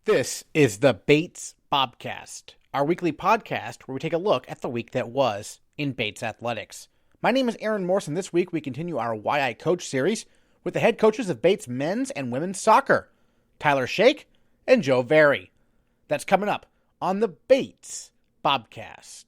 This is the Bates Bobcast, our weekly podcast where we take a look at the week that was in Bates athletics. My name is Aaron Morse, and this week we continue our Why I Coach series with the head coaches of Bates men's and women's soccer, Tyler Sheikh and Joe Vari. That's coming up on the Bates Bobcast.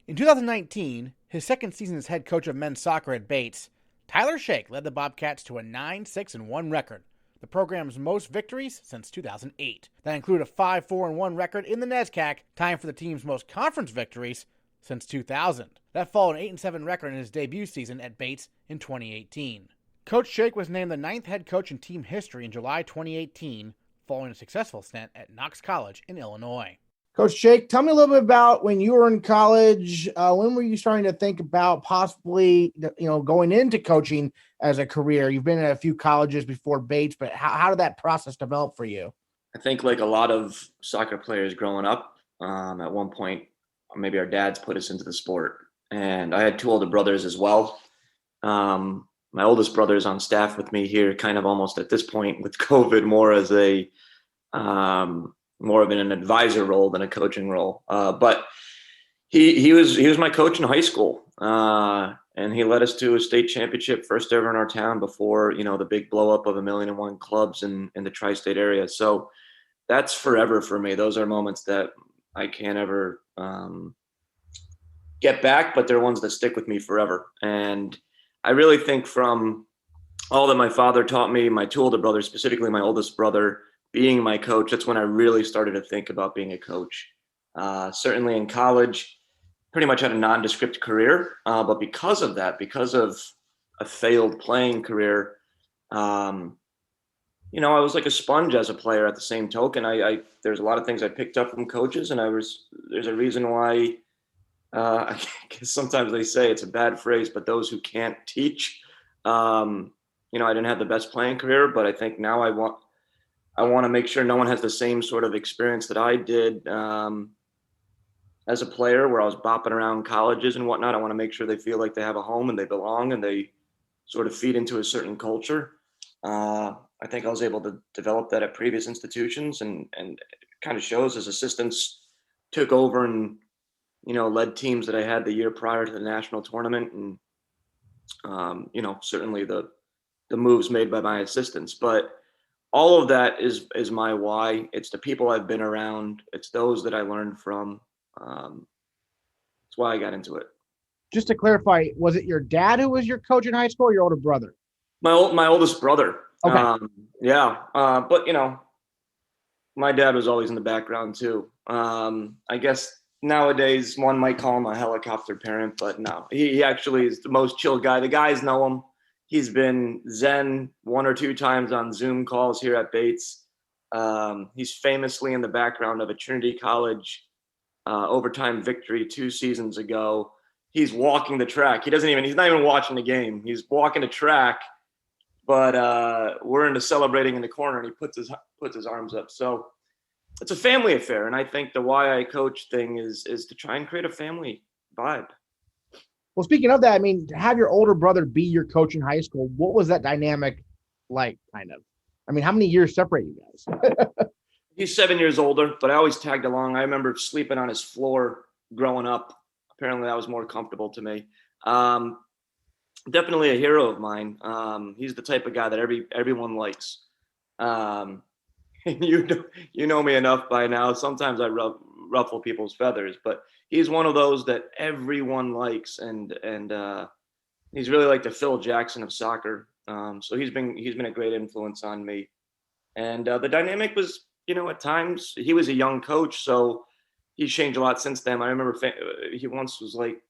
In 2019, his second season as head coach of men's soccer at Bates, Tyler Sheikh led the Bobcats to a 9-6-1 record, the program's most victories since 2008. That included a 5-4-1 record in the NESCAC, tying for the team's most conference victories since 2000. That followed an 8-7 record in his debut season at Bates in 2018. Coach Sheikh was named the 9th head coach in team history in July 2018, following a successful stint at Knox College in Illinois. Coach Sheikh, tell me a little bit about when you were in college. When were you starting to think about possibly, going into coaching as a career? You've been at a few colleges before Bates, but how did that process develop for you? I think like a lot of soccer players growing up, at one point, maybe our dads put us into the sport. And I had two older brothers as well. My oldest brother is on staff with me here, kind of almost at this point with COVID, more as a more of an advisor role than a coaching role. But he was my coach in high school, and he led us to a state championship, first ever in our town before the big blow up of 1,000,001 clubs in the tri-state area. So that's forever for me. Those are moments that I can't ever get back, but they're ones that stick with me forever. And I really think from all that my father taught me, my two older brothers, specifically my oldest brother, being my coach, that's when I really started to think about being a coach. Certainly in college, pretty much had a nondescript career. But because of that, because of a failed playing career, I was like a sponge as a player at the same token. There's a lot of things I picked up from coaches, and there's a reason why I guess sometimes they say it's a bad phrase, but those who can't teach, I didn't have the best playing career, but I think now I want to make sure no one has the same sort of experience that I did as a player, where I was bopping around colleges and whatnot. I want to make sure they feel like they have a home and they belong and they sort of feed into a certain culture. I think I was able to develop that at previous institutions, and it kind of shows as assistants took over and, led teams that I had the year prior to the national tournament, and, certainly the moves made by my assistants. But all of that is my why. It's the people I've been around. It's those that I learned from. That's why I got into it. Just to clarify, was it your dad who was your coach in high school or your older brother? My oldest brother. Okay. But my dad was always in the background too. I guess nowadays one might call him a helicopter parent, but no, he actually is the most chill guy. The guys know him. He's been zen one or two times on Zoom calls here at Bates. He's famously in the background of a Trinity College overtime victory 2 seasons ago. He's walking the track. He's not even watching the game. He's walking the track, but we're into celebrating in the corner, and he puts his arms up. So it's a family affair. And I think the why I coach thing is to try and create a family vibe. Well, speaking of that, to have your older brother be your coach in high school, what was that dynamic like, kind of? How many years separate you guys? He's 7 years older, but I always tagged along. I remember sleeping on his floor growing up. Apparently that was more comfortable to me. Definitely a hero of mine. He's the type of guy that everyone likes. You know me enough by now. Sometimes I ruffle people's feathers, but he's one of those that everyone likes, and he's really like the Phil Jackson of soccer. So he's been a great influence on me. And the dynamic was, at times he was a young coach, so he's changed a lot since then. I remember he once was like,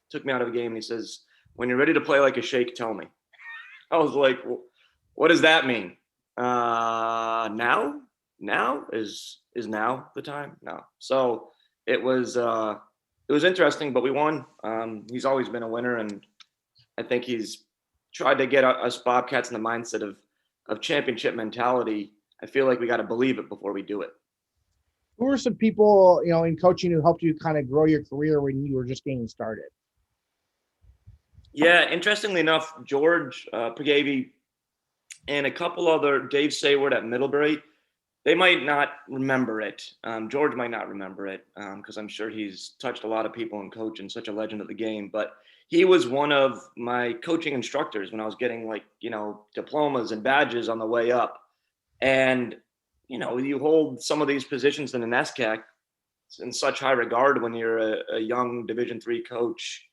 took me out of a game and he says, "When you're ready to play like a Sheikh, tell me." I was like, well, what does that mean? Now is now the time? No. So it was interesting, but we won. He's always been a winner, and I think he's tried to get us Bobcats in the mindset of championship mentality. I feel like we got to believe it before we do it. Who were some people, in coaching who helped you kind of grow your career when you were just getting started? Yeah, interestingly enough, George Pagavy and a couple other, Dave Sayward at Middlebury, they might not remember it. George might not remember it because I'm sure he's touched a lot of people and coach and such a legend of the game. But he was one of my coaching instructors when I was getting diplomas and badges on the way up. And, you hold some of these positions in the NESCAC in such high regard when you're a young Division III coach,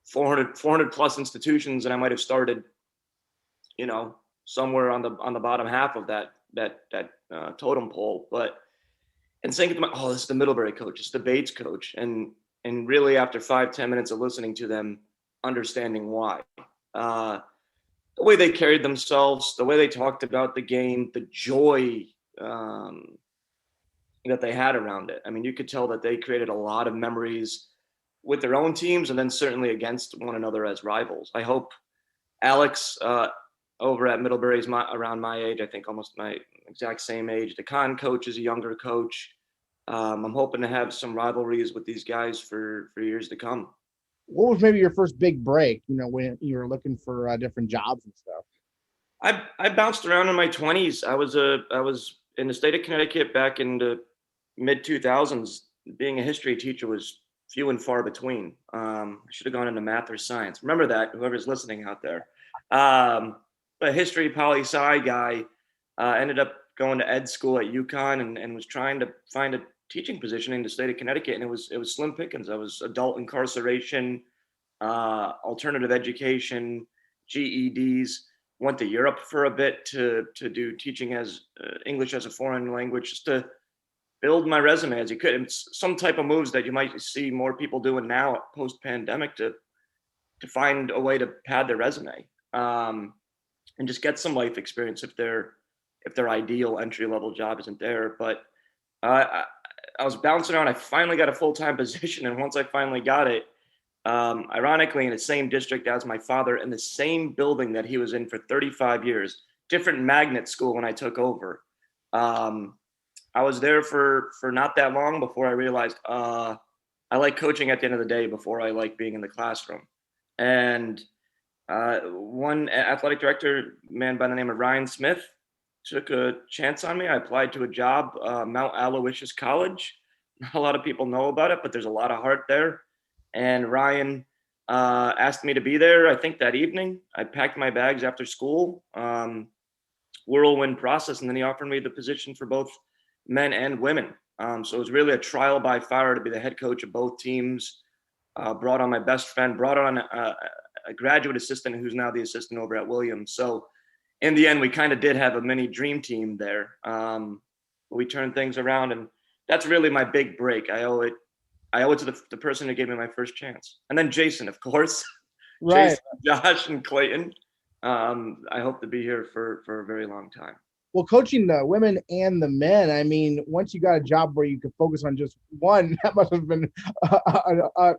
400 plus institutions. And I might have started, somewhere on the bottom half of that totem pole. But and saying to them, oh, this is the Middlebury coach, it's the Bates coach, and really after 5-10 minutes of listening to them, understanding why, the way they carried themselves, the way they talked about the game, the joy that they had around it. I mean, you could tell that they created a lot of memories with their own teams, and then certainly against one another as rivals. I hope Alex over at Middlebury is around my age. I think almost my exact same age. The con coach is a younger coach. I'm hoping to have some rivalries with these guys for years to come. What was maybe your first big break, when you were looking for different jobs and stuff? I bounced around in my 20s. I was in the state of Connecticut back in the mid 2000s. Being a history teacher was few and far between. I should have gone into math or science. Remember that, whoever's listening out there. But history poli-sci guy ended up going to ed school at UConn and was trying to find a teaching position in the state of Connecticut, and it was slim pickings. I was adult incarceration, alternative education, GEDs. Went to Europe for a bit to do teaching as English as a foreign language, just to build my resume as you could. And some type of moves that you might see more people doing now post pandemic to find a way to pad their resume. And just get some life experience if their ideal entry level job isn't there. But I was bouncing around. I finally got a full-time position, and once I finally got it, ironically in the same district as my father, in the same building that he was in for 35 years, different magnet school when I took over. I was there for not that long before I realized I like coaching at the end of the day before I like being in the classroom. And one athletic director, man by the name of Ryan Smith, took a chance on me. I applied to a job, Mount Aloysius College. Not a lot of people know about it, but there's a lot of heart there. And Ryan asked me to be there, I think that evening. I packed my bags after school, whirlwind process, and then he offered me the position for both men and women. So it was really a trial by fire to be the head coach of both teams. Brought on my best friend, brought on a graduate assistant who's now the assistant over at Williams. So in the end, we kind of did have a mini dream team there. We turned things around, and that's really my big break. I owe it to the person who gave me my first chance. And then Jason, of course. Right. Jason, Josh, and Clayton. I hope to be here for a very long time. Well, coaching the women and the men, I mean, once you got a job where you could focus on just one, that must have been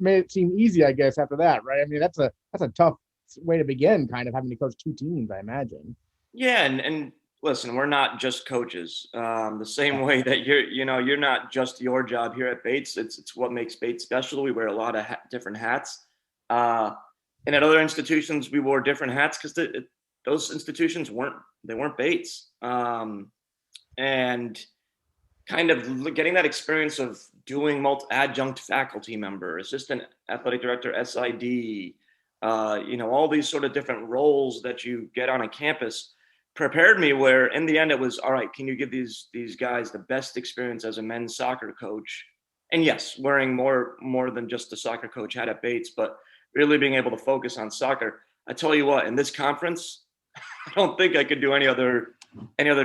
made it seem easy, I guess, after that, right? I mean, that's a tough way to begin, kind of having to coach two teams, I imagine. Yeah, and listen, we're not just coaches. The same way that you're not just your job here at Bates. It's what makes Bates special. We wear a lot of different hats. And at other institutions, we wore different hats because those institutions weren't Bates. And kind of getting that experience of doing adjunct faculty member, assistant athletic director, SID, all these sort of different roles that you get on a campus prepared me where in the end it was, all right, can you give these guys the best experience as a men's soccer coach? And yes, wearing more than just a soccer coach hat at Bates, but really being able to focus on soccer. I tell you what, in this conference, I don't think I could do any other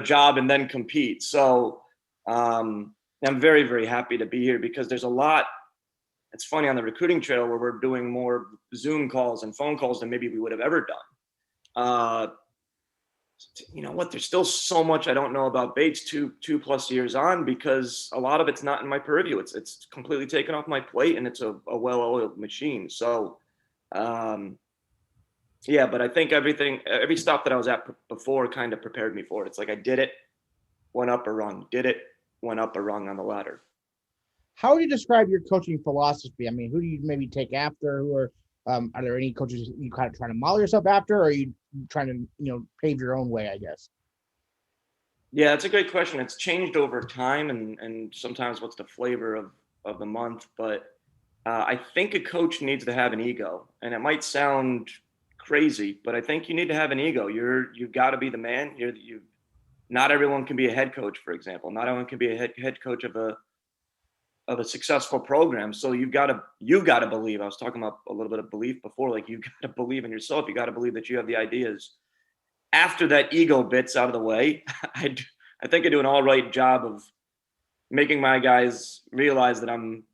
job and then compete. So I'm very, very happy to be here because there's a lot. It's funny on the recruiting trail where we're doing more Zoom calls and phone calls than maybe we would have ever done. You know what? There's still so much I don't know about Bates 2+ years on because a lot of it's not in my purview. It's completely taken off my plate, and it's a well-oiled machine. So, yeah. But I think every stop that I was at before kind of prepared me for it. It's like I did it, went up a rung, did it, went up a rung on the ladder. How would you describe your coaching philosophy? I mean, who do you maybe take after? Who are there any coaches you kind of trying to model yourself after, or are you trying to, pave your own way, I guess? Yeah, it's a great question. It's changed over time, and sometimes what's the flavor of the month. But I think a coach needs to have an ego, and it might sound crazy, but I think you need to have an ego. You've got to be the man. You. Not everyone can be a head coach, for example. Not everyone can be a head coach of a successful program. So you've got to believe. I was talking about a little bit of belief before. Like, you've got to believe in yourself. You got to believe that you have the ideas. After that ego bit's out of the way, I think I do an all right job of making my guys realize that I'm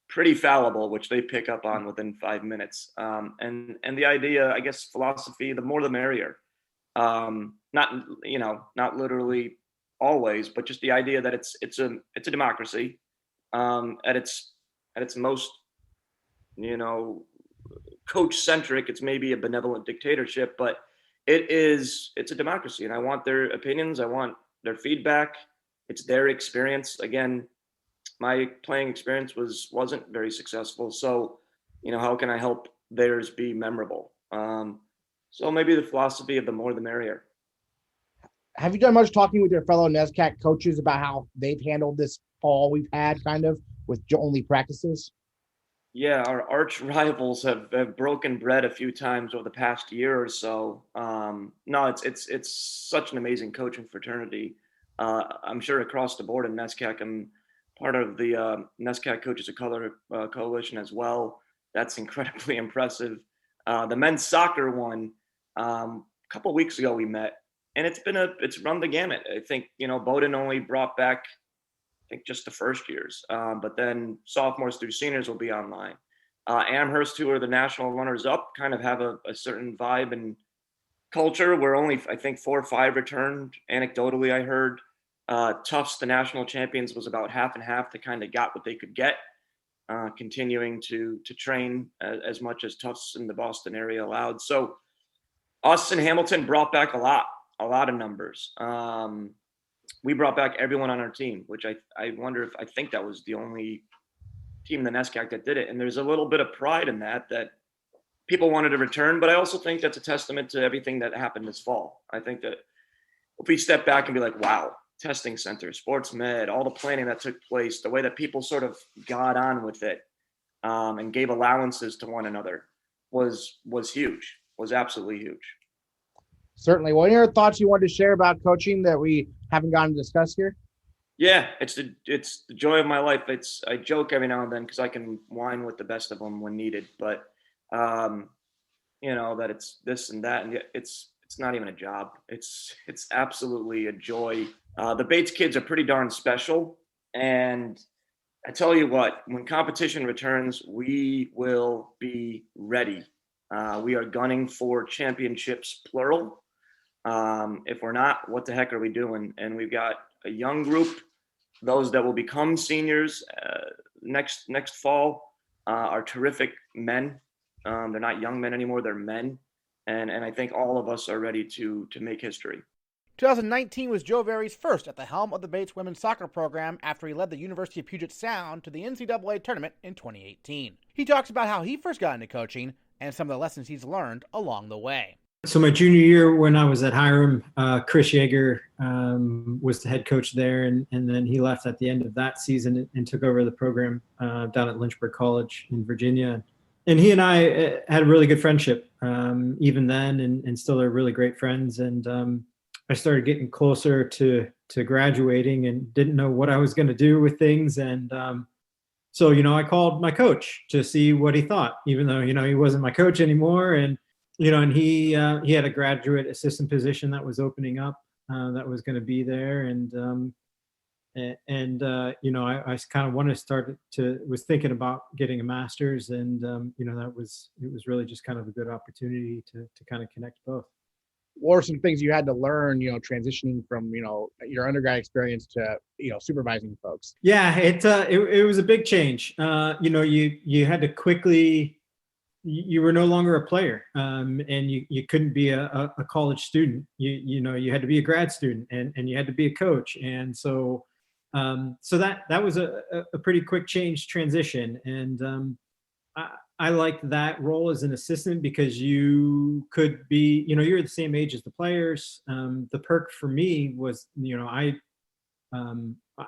pretty fallible, which they pick up on within 5 minutes. And the idea, I guess, philosophy, the more the merrier. Not literally always, but just the idea that it's a democracy. At its most, coach centric, it's maybe a benevolent dictatorship, but it's a democracy, and I want their opinions. I want their feedback. It's their experience. Again, my playing experience wasn't very successful. So, how can I help theirs be memorable? So maybe the philosophy of the more the merrier. Have you done much talking with your fellow NESCAC coaches about how they've handled this fall we've had, kind of with only practices? Yeah, our arch rivals have broken bread a few times over the past year or so. No, it's such an amazing coaching fraternity. I'm sure across the board in NESCAC. I'm part of the NESCAC Coaches of Color Coalition as well. That's incredibly impressive. The men's soccer one, a couple of weeks ago we met, and it's run the gamut. I think, Bowdoin only brought back, I think, just the first years, but then sophomores through seniors will be online. Amherst, who are the national runners up, kind of have a certain vibe and culture. We're only, I think, 4 or 5 returned. Anecdotally, I heard Tufts, the national champions, was about half and half. They kind of got what they could get, continuing to train as much as Tufts in the Boston area allowed. So us in Hamilton brought back a lot of numbers. We brought back everyone on our team, which I wonder if, I think that was the only team in the NESCAC that did it. And there's a little bit of pride in that people wanted to return, but I also think that's a testament to everything that happened this fall. I think that if we step back and be like, wow, testing center, sports med, all the planning that took place, the way that people sort of got on with it, and gave allowances to one another was huge, was absolutely huge. Certainly. Well, any other thoughts you wanted to share about coaching that we haven't gotten to discuss here? Yeah, it's the joy of my life. I joke every now and then because I can whine with the best of them when needed, but that it's this and that, and it's not even a job. It's absolutely a joy. The Bates kids are pretty darn special, and I tell you what, when competition returns, we will be ready. We are gunning for championships, plural. If we're not, what the heck are we doing? And we've got a young group, those that will become seniors next fall, are terrific men. They're not young men anymore, they're men. And I think all of us are ready to make history. 2019 was Joe Vari's first at the helm of the Bates women's soccer program after he led the University of Puget Sound to the NCAA tournament in 2018. He talks about how he first got into coaching and some of the lessons he's learned along the way. So my junior year when I was at Hiram, Chris Yeager was the head coach there, and then he left at the end of that season and took over the program down at Lynchburg College in Virginia. And he and I had a really good friendship even then, and still are really great friends. And I started getting closer to graduating and didn't know what I was going to do with things. And so, I called my coach to see what he thought, even though, he wasn't my coach anymore. And and he had a graduate assistant position that was opening up that was going to be there. And I kind of wanted to was thinking about getting a master's, and it was really just kind of a good opportunity to kind of connect both. What are some things you had to learn, transitioning from, your undergrad experience to, supervising folks? Yeah, it was a big change. You had to quickly, you were no longer a player, and you couldn't be a college student. You had to be a grad student, and you had to be a coach. And so So that was a pretty quick transition. And I liked that role as an assistant because you could be, you're the same age as the players. The perk for me was,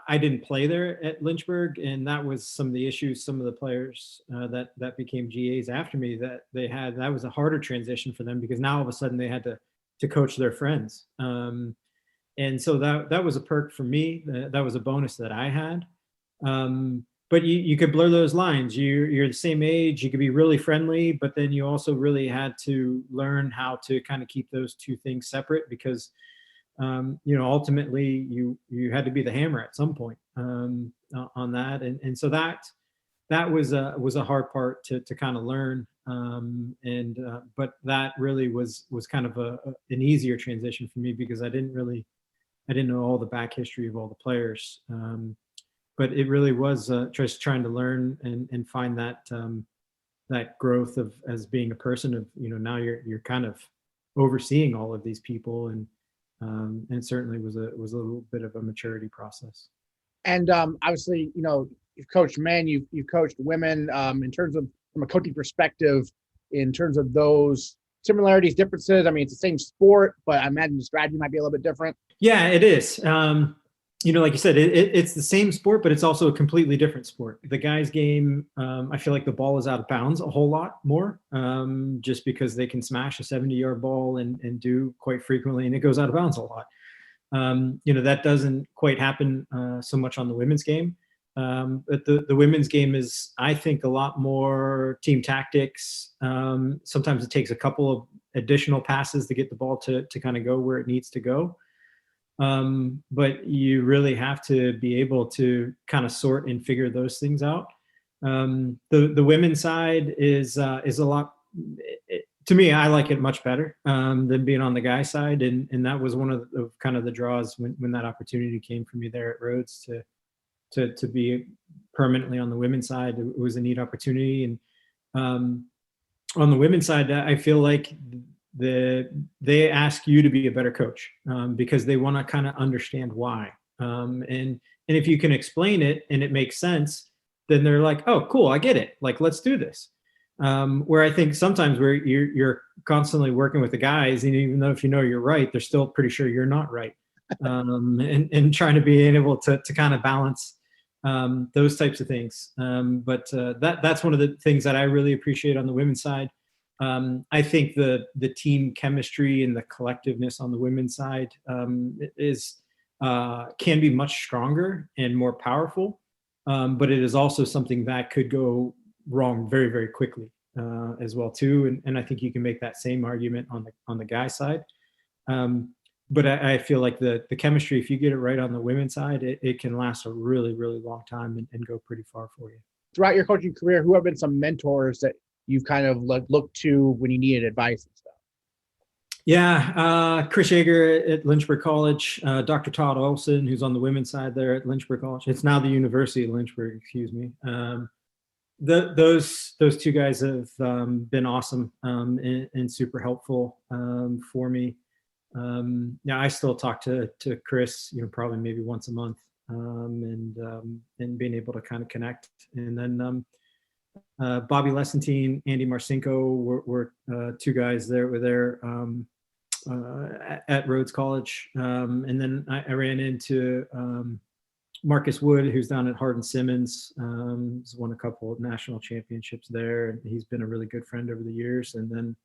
I didn't play there at Lynchburg, and that was some of the issues. Some of the players that became GAs after me that they had, that was a harder transition for them because now all of a sudden they had to coach their friends. And so that was a perk for me. That was a bonus that I had. But you could blur those lines. You're the same age. You could be really friendly, but then you also really had to learn how to kind of keep those two things separate because, ultimately you had to be the hammer at some point on that. And so that was a hard part to kind of learn. But that really was kind of an easier transition for me because I didn't know all the back history of all the players. But it really was just trying to learn and find that growth of as being a person of, now you're kind of overseeing all of these people, and certainly was a little bit of a maturity process. And obviously, you've coached men, you've coached women. In terms of from a coaching perspective, in terms of those similarities, differences. I mean, it's the same sport, but I imagine the strategy might be a little bit different. Yeah, it is. Like you said, it's the same sport, but it's also a completely different sport. The guys' game, I feel like the ball is out of bounds a whole lot more, just because they can smash a 70-yard ball and do quite frequently, and it goes out of bounds a lot. That doesn't quite happen so much on the women's game. But the women's game is, I think, a lot more team tactics. Sometimes it takes a couple of additional passes to get the ball to kind of go where it needs to go. But you really have to be able to kind of sort and figure those things out. The women's side is a lot, to me, I like it much better than being on the guy side. And that was one of the kind of the draws when that opportunity came for me there at Rhodes to be permanently on the women's side. It was a neat opportunity. And on the women's side, I feel like they ask you to be a better coach because they want to kind of understand why. And if you can explain it and it makes sense, then they're like, oh, cool, I get it. Like, let's do this. Where I think sometimes where you're constantly working with the guys, and even though if you're right, they're still pretty sure you're not right. And trying to be able to kind of balance those types of things. But that's one of the things that I really appreciate on the women's side. I think the team chemistry and the collectiveness on the women's side can be much stronger and more powerful, but it is also something that could go wrong very, very quickly as well too. And I think you can make that same argument on the guy side. But I feel like the chemistry, if you get it right on the women's side, it can last a really, really long time and go pretty far for you. Throughout your coaching career, who have been some mentors that you've kind of looked to when you needed advice and stuff? Yeah, Chris Yeager at Lynchburg College, Dr. Todd Olson, who's on the women's side there at Lynchburg College. It's now the University of Lynchburg, excuse me. Those two guys have been awesome and super helpful for me. I still talk to Chris, probably maybe once a month, and being able to kind of connect. And then Bobby Lessentine, Andy Marcinko were two guys that were there at Rhodes College. And then I ran into Marcus Wood, who's down at Hardin-Simmons. He's won a couple of national championships there, and he's been a really good friend over the years. And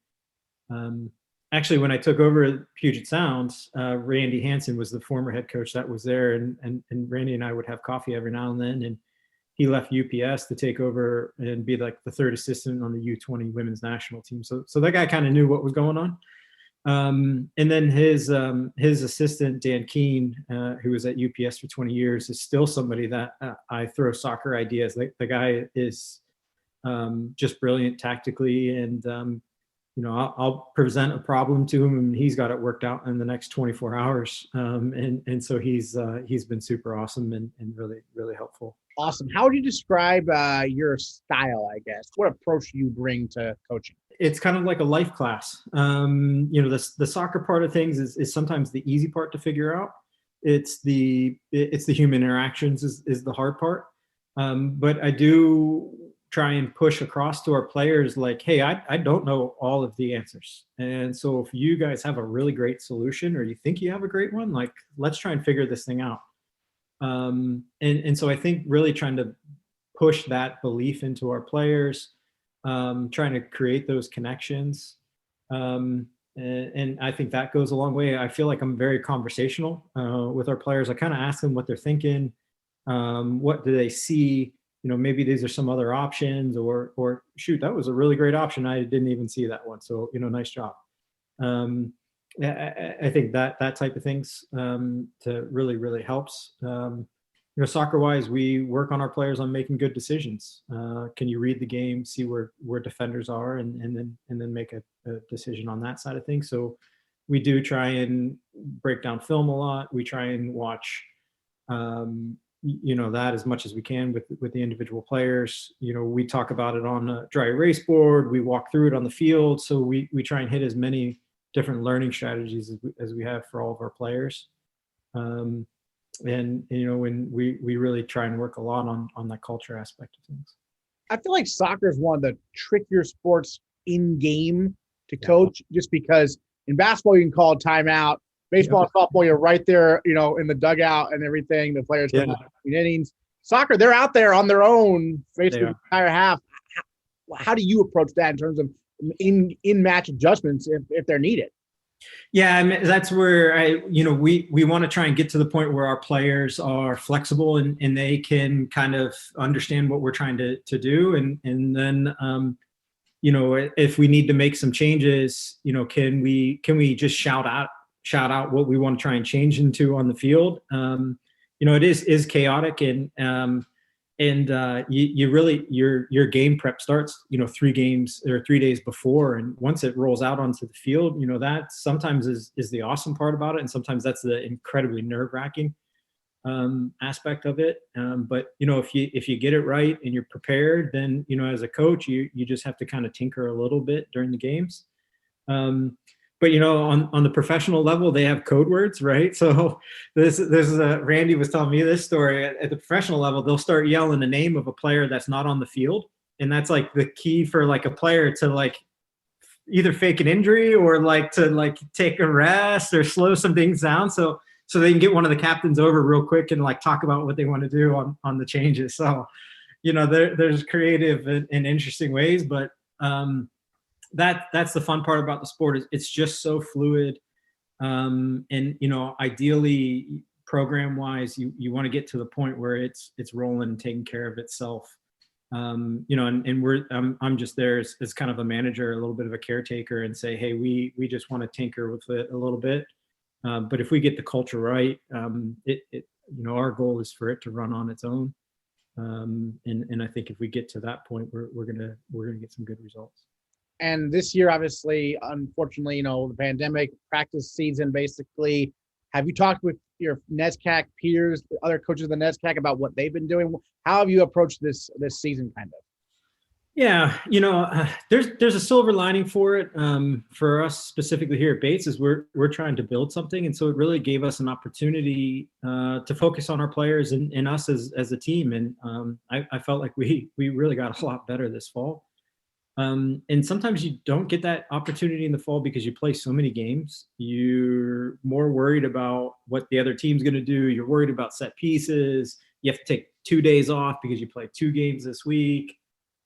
then actually, when I took over at Puget Sound, Randy Hansen was the former head coach that was there, and Randy and I would have coffee every now and then. And he left UPS to take over and be like the third assistant on the U20 women's national team. So that guy kind of knew what was going on. And then his assistant, Dan Keene, who was at UPS for 20 years, is still somebody that I throw soccer ideas. The guy is just brilliant tactically, and I'll present a problem to him, and he's got it worked out in the next 24 hours. And so he's been super awesome and really, really helpful. Awesome. How would you describe your style, I guess? What approach do you bring to coaching? It's kind of like a life class. The soccer part of things is sometimes the easy part to figure out. it's the human interactions is the hard part. But I do try and push across to our players like, hey, I don't know all of the answers. And so if you guys have a really great solution or you think you have a great one, like, let's try and figure this thing out. And so I think really trying to push that belief into our players, trying to create those connections. And I think that goes a long way. I feel like I'm very conversational with our players. I kind of ask them what they're thinking. What do they see? Maybe these are some other options, or shoot, that was a really great option. I didn't even see that one. So, nice job. I think that type of things to really helps. Soccer wise, we work on our players on making good decisions. Can you read the game, see where defenders are, and then make a decision on that side of things. So we do try and break down film a lot. We try and watch that as much as we can with the individual players. We talk about it on a dry erase board. We walk through it on the field. So we try and hit as many different learning strategies as we have for all of our players. And when we really try and work a lot on that culture aspect of things. I feel like soccer is one of the trickier sports in game to coach, just because in basketball you can call a timeout. Baseball and softball, you're right there, in the dugout and everything. The players come out in innings. Soccer, they're out there on their own, basically the entire half. How do you approach that in terms of in-match adjustments if they're needed? Yeah, I mean, that's where we want to try and get to the point where our players are flexible and they can kind of understand what we're trying to do, and then if we need to make some changes, can we just shout out what we want to try and change into on the field. It is chaotic, and you really your game prep starts 3 games or 3 days before, and once it rolls out onto the field, that sometimes is the awesome part about it, and sometimes that's the incredibly nerve-wracking aspect of it. But if you get it right and you're prepared, then as a coach you just have to kind of tinker a little bit during the games. But on the professional level, they have code words, right? So this is Randy was telling me this story. At the professional level, they'll start yelling the name of a player that's not on the field, and that's like the key for like a player to like either fake an injury or like to like take a rest or slow some things down, so they can get one of the captains over real quick and like talk about what they want to do on the changes. So there's creative and interesting ways, but that's the fun part about the sport, is it's just so fluid. And ideally program wise, you want to get to the point where it's rolling and taking care of itself. And I'm just there as kind of a manager, a little bit of a caretaker, and say, hey, we just want to tinker with it a little bit. But if we get the culture right, our goal is for it to run on its own. And I think if we get to that point, we're gonna get some good results. And this year, obviously, unfortunately, the pandemic, practice season, basically. Have you talked with your NESCAC peers, other coaches of the NESCAC, about what they've been doing? How have you approached this season, kind of? Yeah, there's a silver lining for it. For us specifically here at Bates, is we're trying to build something, and so it really gave us an opportunity to focus on our players and us as a team. And I felt like we really got a lot better this fall. And sometimes you don't get that opportunity in the fall because you play so many games. You're more worried about what the other team's going to do. You're worried about set pieces. You have to take 2 days off because you play 2 games this week.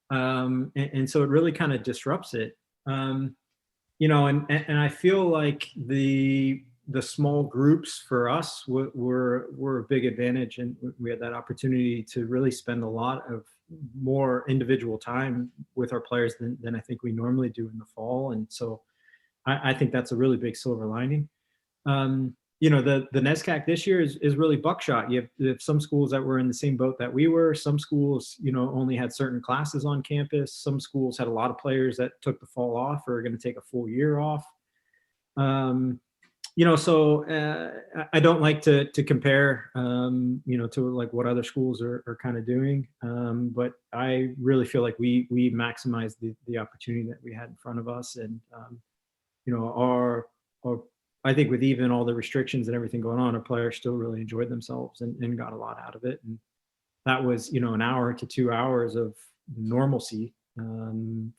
And so it really kind of disrupts it. And I feel like the small groups for us were a big advantage, and we had that opportunity to really spend a lot of more individual time with our players than I think we normally do in the fall. And so I think that's a really big silver lining. The NESCAC this year is really buckshot. You have some schools that were in the same boat that we were. Some schools, only had certain classes on campus. Some schools had a lot of players that took the fall off or are going to take a full year off. So I don't like to compare, to like what other schools are kind of doing. But I really feel like we maximized the opportunity that we had in front of us. And, I think with even all the restrictions and everything going on, our players still really enjoyed themselves and got a lot out of it. And that was, an hour to 2 hours of normalcy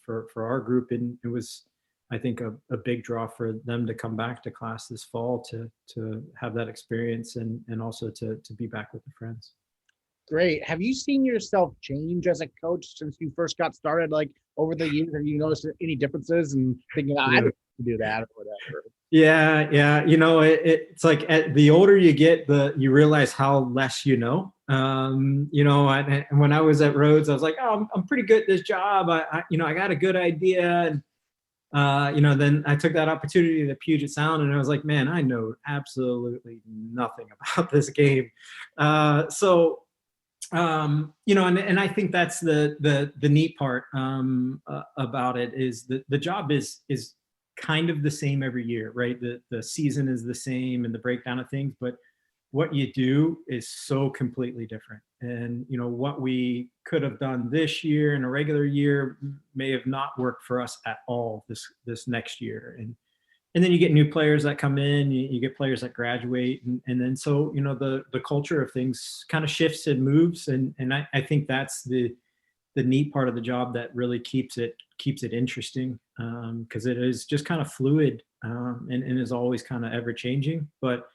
for our group. And it was, I think, a big draw for them to come back to class this fall to have that experience and also to be back with the friends. Great. Have you seen yourself change as a coach since you first got started? Like over the years, have you noticed any differences in thinking, I don't do that or whatever? Yeah. It's like the older you get, you realize how less you know. And when I was at Rhodes, I was like, oh, I'm pretty good at this job. I got a good idea. And, then I took that opportunity to Puget Sound, and I was like, man, I know absolutely nothing about this game. And I think that's the neat part about it is the job is kind of the same every year, right? The season is the same and the breakdown of things, but what you do is so completely different. And, what we could have done this year in a regular year may have not worked for us at all this next year. And then you get new players that come in, you get players that graduate. And then, so, the culture of things kind of shifts and moves. And I think that's the neat part of the job that really keeps it interesting. Cause it is just kind of fluid and is always kind of ever changing. But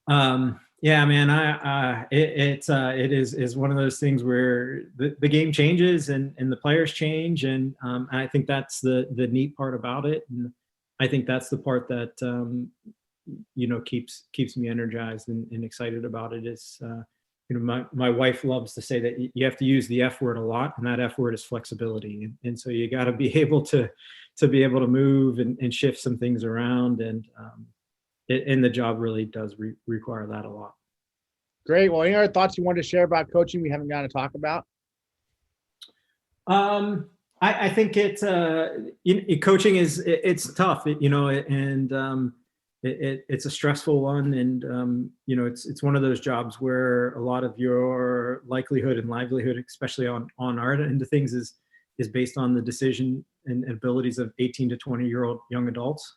yeah, man, it is one of those things where the game changes and the players change. And I think that's the neat part about it. And I think that's the part that, keeps me energized and excited about it is, my wife loves to say that you have to use the F word a lot, and that F word is flexibility. And so you got to be able to move and shift some things around. And the job really does require that a lot. Great. Well, any other thoughts you wanted to share about coaching we haven't gotten to talk about? I think coaching it's tough, it's a stressful one. And, it's one of those jobs where a lot of your likelihood and livelihood, especially on our end of things, is based on the decision and abilities of 18 to 20-year-old young adults,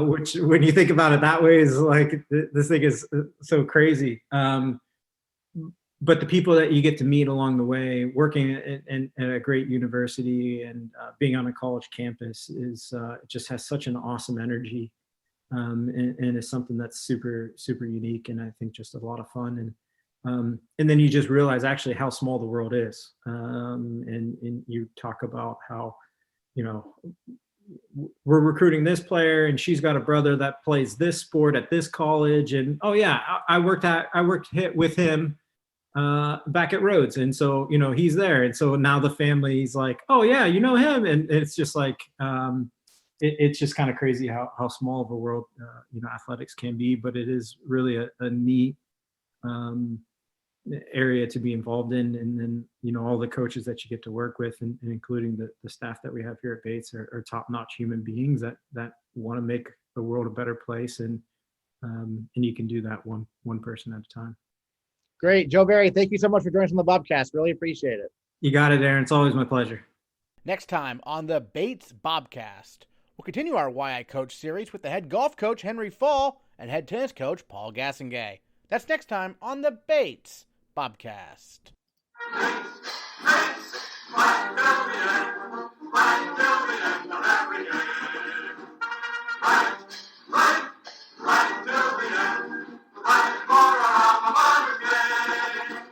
which when you think about it that way is like, this thing is so crazy. But the people that you get to meet along the way, working at a great university and being on a college campus is it just has such an awesome energy. And it's something that's super, super unique. And I think just a lot of fun. And then you just realize actually how small the world is. And you talk about how, we're recruiting this player and she's got a brother that plays this sport at this college. And, oh yeah, I worked with him back at Rhodes. And so, he's there. And so now the family's like, oh yeah, you know him. And it's just like, it's just kind of crazy how small of a world, athletics can be, but it is really a neat area to be involved in. And then, all the coaches that you get to work with and including the staff that we have here at Bates are top-notch human beings that want to make the world a better place. And you can do that one person at a time. Great. Joe Vari, thank you so much for joining us on the Bobcast. Really appreciate it. You got it, Aaron. It's always my pleasure. Next time on the Bates Bobcast, we'll continue our Why I Coach series with the head golf coach Henry Fall and head tennis coach Paul Gassingay. That's next time on the Bates Bobcast.